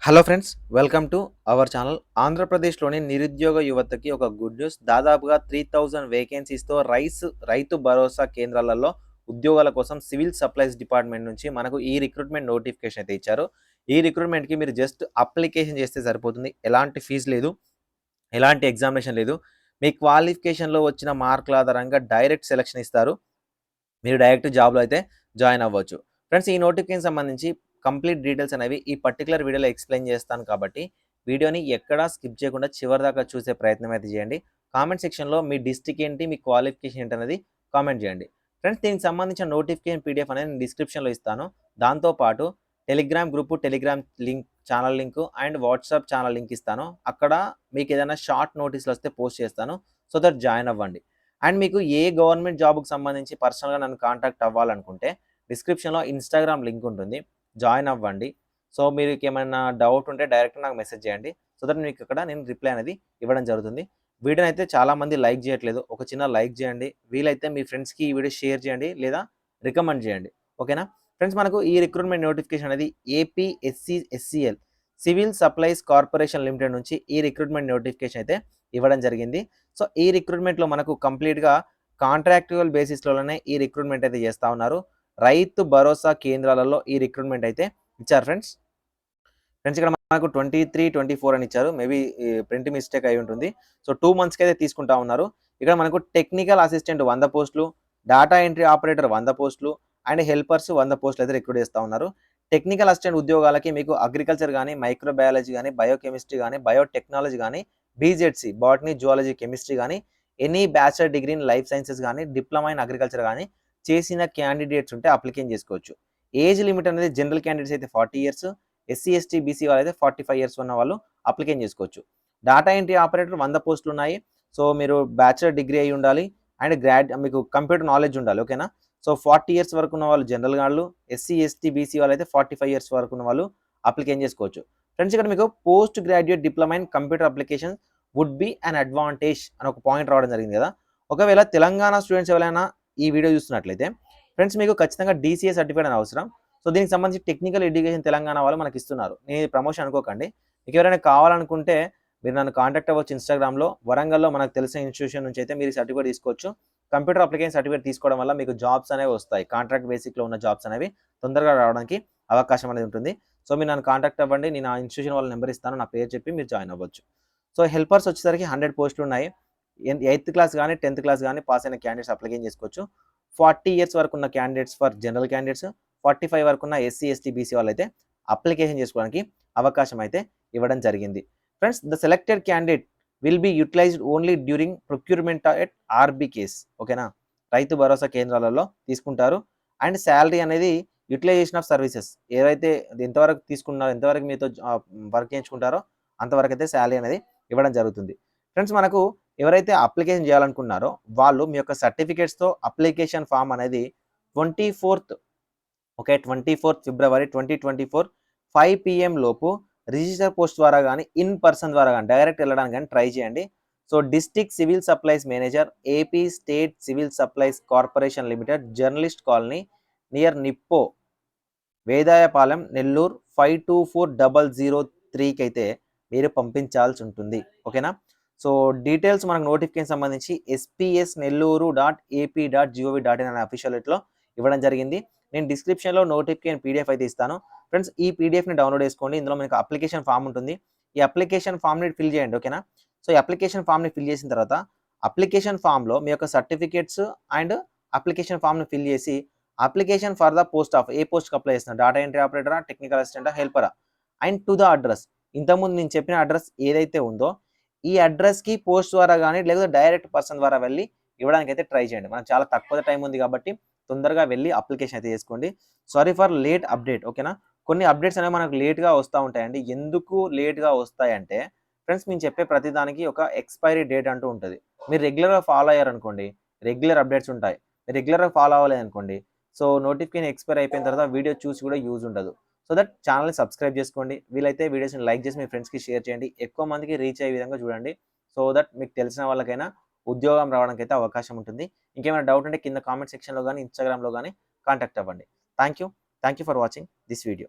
Hello friends, welcome to our channel. ఆంధ్రప్రదేశ్‌లోని నిరుద్యోగ యువతకి ఒక గుడ్ న్యూస్. దాదాపుగా 3000 వేకెన్సీస్‌తో రైతు భరోసా కేంద్రాలలో ఉద్యోగాల కోసం సివిల్ సప్లైస్ డిపార్ట్మెంట్ నుంచి మనకు ఈ రిక్రూట్‌మెంట్ నోటిఫికేషన్ అయితే ఇచ్చారు. ఈ రిక్రూట్‌మెంట్‌కి మీరు జస్ట్ అప్లికేషన్ చేస్తే సరిపోతుంది. ఎలాంటి ఫీజ్ లేదు. ఎలాంటి ఎగ్జామినేషన్ లేదు. మీ క్వాలిఫికేషన్‌లో వచ్చిన మార్కుల ఆధారంగా డైరెక్ట్ సెలక్షన్ ఇస్తారు. మీరు డైరెక్ట్ జాబ్‌లో అయితే జాయిన్ అవ్వచ్చు. ఫ్రెండ్స్, ఈ నోటిఫికేషన్‌కి సంబంధించి కంప్లీట్ డీటెయిల్స్ అనేవి ఈ పర్టిక్యులర్ వీడియోలో ఎక్స్‌ప్లెయిన్ చేస్తాను కాబట్టి, వీడియోని ఎక్కడా స్కిప్ చేయకుండా చివరిదాకా చూసే ప్రయత్నం అయితే చేయండి. కామెంట్ సెక్షన్‌లో మీ డిస్ట్రిక్ట్ ఏంటి, మీ క్వాలిఫికేషన్ ఏంటనేది కామెంట్ చేయండి. ఫ్రెండ్స్, దీనికి సంబంధించిన నోటిఫికేషన్ పీడిఎఫ్ అనేది నేను డిస్క్రిప్షన్‌లో ఇస్తాను. దాంతో పాటు Telegram group, Telegram link, channel link and WhatsApp channel link ఇస్తాను. అక్కడ మీకు ఏదైనా షార్ట్ నోటీస్‌లు వస్తే పోస్ట్ చేస్తాను. సో దట్ జాయిన్ అవ్వండి. అండ్ మీకు ఏ గవర్నమెంట్ జాబ్‌కి సంబంధించి పర్సనల్‌గా నన్ను కాంటాక్ట్ అవ్వాలనుకుంటే డిస్క్రిప్షన్‌లో ఇన్‌స్టాగ్రామ్ లింక్ ఉంటుంది. జాయిన్ అవ్వండి. సో మీకేమైనా డౌట్ ఉంటే డైరెక్ట్‌గా నాకు మెసేజ్ చేయండి. సో దట్ మీకు అక్కడ నేను రిప్లై అనేది ఇవ్వడం జరుగుతుంది. వీడియోనైతే చాలామంది లైక్ చేయట్లేదు. ఒక చిన్న లైక్ చేయండి. వీలైతే మీ ఫ్రెండ్స్‌కి ఈ వీడియో షేర్ చేయండి లేదా రికమెండ్ చేయండి. ఓకేనా? ఫ్రెండ్స్, మనకు ఈ రిక్రూట్‌మెంట్ నోటిఫికేషన్ అనేది ఏపీఎస్సీఎల్ సివిల్ సప్లైస్ కార్పొరేషన్ లిమిటెడ్ నుంచి ఈ రిక్రూట్‌మెంట్ నోటిఫికేషన్ అయితే ఇవ్వడం జరిగింది. సో ఈ రిక్రూట్‌మెంట్‌లో మనకు కంప్లీట్‌గా కాంట్రాక్చువల్ బేసిస్‌లోనే ఈ రిక్రూట్‌మెంట్ అయితే చేస్తా ఉన్నారు. రైతు భరోసా కేంద్రాలలో ఈ రిక్రూట్‌మెంట్ అయితే ఇచ్చారు ఫ్రెండ్స్. ఇక్కడ మనకు 23, 24 అని ఇచ్చారు. మేబీ ఈ ప్రింట్ మిస్టేక్ అయి ఉంటుంది. సో 2 మంత్స్‌కి అయితే తీసుకుంటా ఉన్నారు. ఇక్కడ మనకు టెక్నికల్ అసిస్టెంట్ 100 పోస్టులు, డేటా ఎంట్రీ ఆపరేటర్ 100 పోస్టులు అండ్ హెల్పర్స్ 100 పోస్టులు అయితే రిక్రూట్ చేస్తా ఉన్నారు. టెక్నికల్ అసిస్టెంట్ ఉద్యోగాలకి మీకు అగ్రికల్చర్ గాని, మైక్రోబయాలజీ గాని, బయోకెమిస్ట్రీ గాని, బయోటెక్నాలజీ గాని, బీజెడ్సీ బాటనీ, జువాలజీ, కెమిస్ట్రీ గాని, any bachelor degree in life sciences గాని, డిప్లొమా ఇన్ అగ్రికల్చర్ గాని చేసిన క్యాండిడేట్స్ ఉంటే అప్లికేషన్ చేసుకోవచ్చు. ఏజ్ లిమిట్ అనేది జనరల్ క్యాండిడేట్స్ అయితే 40 ఇయర్స్, ఎస్సీ, ఎస్టీ, బీసీ వాళ్ళైతే 45 ఇయర్స్ ఉన్న వాళ్ళు అప్లికేషన్ చేసుకోవచ్చు. డేటా ఎంట్రీ ఆపరేటర్ 100 పోస్టులు ఉన్నాయి. సో మీరు బ్యాచిలర్ డిగ్రీ అయి ఉండాలి అండ్ మీకు కంప్యూటర్ నాలెడ్జ్ ఉండాలి. ఓకేనా? సో 40 ఇయర్స్ వరకు ఉన్న వాళ్ళు జనరల్ వాళ్ళు, ఎస్సీ, ఎస్టీ, బీసీ వాళ్ళైతే 45 ఇయర్స్ వరకు ఉన్న వాళ్ళు అప్లికేషన్ చేసుకోవచ్చు. ఫ్రెండ్స్, ఇక్కడ మీకు post graduate diploma in computer application would be an advantage అని ఒక పాయింట్ రావడం జరిగింది కదా. ఒకవేళ తెలంగాణ స్టూడెంట్స్ ఎవరైనా ఈ వీడియో చూస్తున్నట్లయితే ఫ్రెండ్స్, మీకు ఖచ్చితంగా డీసీఏ సర్టిఫికేట్ అని అవసరం. సో దీనికి సంబంధించి టెక్నికల్ ఎడ్యుకేషన్ తెలంగాణ వాళ్ళు మనకి ఇస్తున్నారు. నేను ఇది ప్రమోషన్ అనుకోకండి. మీకు ఎవరైనా కావాలనుకుంటే మీరు నన్ను కాంటాక్ట్ అవ్వచ్చు ఇన్‌స్టాగ్రామ్‌లో. వరంగల్‌లో మనకు తెలిసిన ఇన్‌స్టిట్యూషన్ నుంచి అయితే మీరు ఈ సర్టిఫికేట్ తీసుకోవచ్చు. కంప్యూటర్ అప్లికేషన్ సర్టిఫికేట్ తీసుకోవడం వల్ల మీకు జాబ్స్ అనేవి వస్తాయి. కాంట్రాక్ట్ బేసిక్‌లో ఉన్న జాబ్స్ అనేవి తొందరగా రావడానికి అవకాశం అనేది ఉంటుంది. సో మీరు నన్ను కాంటాక్ట్ అవ్వండి. నేను ఆ ఇన్‌స్టిట్యూషన్ వాళ్ళ నెంబర్ ఇస్తాను. నా పేరు చెప్పి మీరు జాయిన్ అవ్వచ్చు. సో హెల్పర్స్ వచ్చేసరికి 100 పోస్టులు ఉన్నాయి. 8థ్ క్లాస్ గాని, 10థ్ క్లాస్ గాని పాస్ అయిన క్యాండిడేట్స్ అప్లికేషన్ చేసుకోవచ్చు. 40 ఇయర్స్ వరకు ఉన్న క్యాండిడేట్స్ ఫర్ జనరల్ క్యాండిడేట్స్, 45 వరకు ఉన్న ఎస్సీ, ఎస్టీ, బీసీ వాళ్ళైతే అప్లికేషన్ చేసుకోవడానికి అవకాశం అయితే ఇవ్వడం జరిగింది. Friends, the selected candidate will be utilised only during procurement at RBKs. ఓకేనా? రైతు భరోసా కేంద్రాలలో తీసుకుంటారు. అండ్ శాలరీ అనేది యుటిలైజేషన్ ఆఫ్ సర్వీసెస్ ఏవైతే ఎంతవరకు తీసుకున్నారో, ఎంతవరకు మీతో వర్క్ చేయించుకుంటారో అంతవరకు అయితే శాలరీ అనేది ఇవ్వడం జరుగుతుంది. ఫ్రెండ్స్, మనకు ఎవరైతే అప్లికేషన్ చేయాలనుకున్నారో వాళ్ళు మీ యొక్క సర్టిఫికేట్స్‌తో అప్లికేషన్ ఫామ్ అనేది 24థ్ 24థ్ ఫిబ్రవరి 2024 5 PM లోపు రిజిస్టర్ పోస్ట్ ద్వారా గాని, ఇన్ పర్సన్ ద్వారా గాని డైరెక్ట్ వెళ్ళడానికి గాని ట్రై చేయండి. So district civil supplies manager, AP state civil supplies corporation limited, journalist colony near Nippo, Vedayapalem, Nellore 524003కి అయితే మీరు పంపించాల్సి ఉంటుంది. ఓకేనా? సో డీటెయిల్స్ మనకు నోటిఫికేషన్ సంబంధించి sps.nelluru.ap.gov.in అనే అఫీషియల్ వెబ్‌సైట్‌లో ఇవ్వడం జరిగింది. నేను డిస్క్రిప్షన్‌లో నోటిఫికేషన్ పీడిఎఫ్ అయితే ఇస్తాను. ఫ్రెండ్స్, ఈ పీడిఎఫ్‌ని డౌన్‌లోడ్ చేసుకోండి. ఇందులో మీకు అప్లికేషన్ ఫామ్ ఉంటుంది. ఈ అప్లికేషన్ ఫామ్‌ని ఫిల్ చేయండి. ఓకేనా? సో ఈ అప్లికేషన్ ఫామ్‌ని ఫిల్ చేసిన తర్వాత అప్లికేషన్ ఫామ్‌లో మీ యొక్క సర్టిఫికేట్స్ అండ్ అప్లికేషన్ ఫామ్‌ని ఫిల్ చేసి application for the post of ఏ పోస్ట్‌కి అప్లై చేస్తున్నారు. డేటా ఎంట్రీ ఆపరేటరా, టెక్నికల్ అసిస్టెంటా, హెల్పరా అండ్ టు ద అడ్రస్. ఇంతకుముందు నేను చెప్పిన అడ్రస్ ఏదైతే ఉందో ఈ అడ్రస్‌కి పోస్ట్ ద్వారా గాని లేకపోతే డైరెక్ట్ పర్సన్ ద్వారా వెళ్లి ఇవ్వడానికైతే ట్రై చేయండి. మనకు చాలా తక్కువ టైం ఉంది కాబట్టి తొందరగా వెళ్లి అప్లికేషన్ అయితే చేసుకోండి. Sorry for late update. ఓకేనా? కొన్ని అప్డేట్స్ అనేవి మనకు లేట్‌గా వస్తా ఉంటాయండి. ఎందుకు లేట్‌గా వస్తాయంటే ఫ్రెండ్స్, మేము చెప్పే ప్రతి దానికి ఒక ఎక్స్‌పైరీ డేట్ అంటూ ఉంటది. మీరు రెగ్యులర్‌గా ఫాలో అయ్యారనుకోండి, రెగ్యులర్ అప్డేట్స్ ఉంటాయి. మీరు రెగ్యులర్‌గా ఫాలో అవ్వలేదనుకోండి, సో నోటిఫికేషన్ ఎక్స్‌పైర్ అయిపోయిన తర్వాత వీడియో చూసి కూడా యూజ్ ఉండదు. సో దట్ ఛానల్‌ని సబ్స్క్రైబ్ చేసుకోండి. వీలైతే వీడియోస్‌ని లైక్ చేసి మీ ఫ్రెండ్స్‌కి షేర్ చేయండి. ఎక్కువ మందికి రీచ్ అయ్యే విధంగా చూడండి. సో దట్ మీకు తెలిసిన వాళ్ళకైనా ఉద్యోగం రావడానికైతే అవకాశం ఉంటుంది. ఇంకేమైనా డౌట్ ఉంటే కింద కామెంట్ సెక్షన్‌లో గాని, ఇన్‌స్టాగ్రామ్‌లో గాని కాంటాక్ట్ అవ్వండి. Thank you. Thank you for watching this video.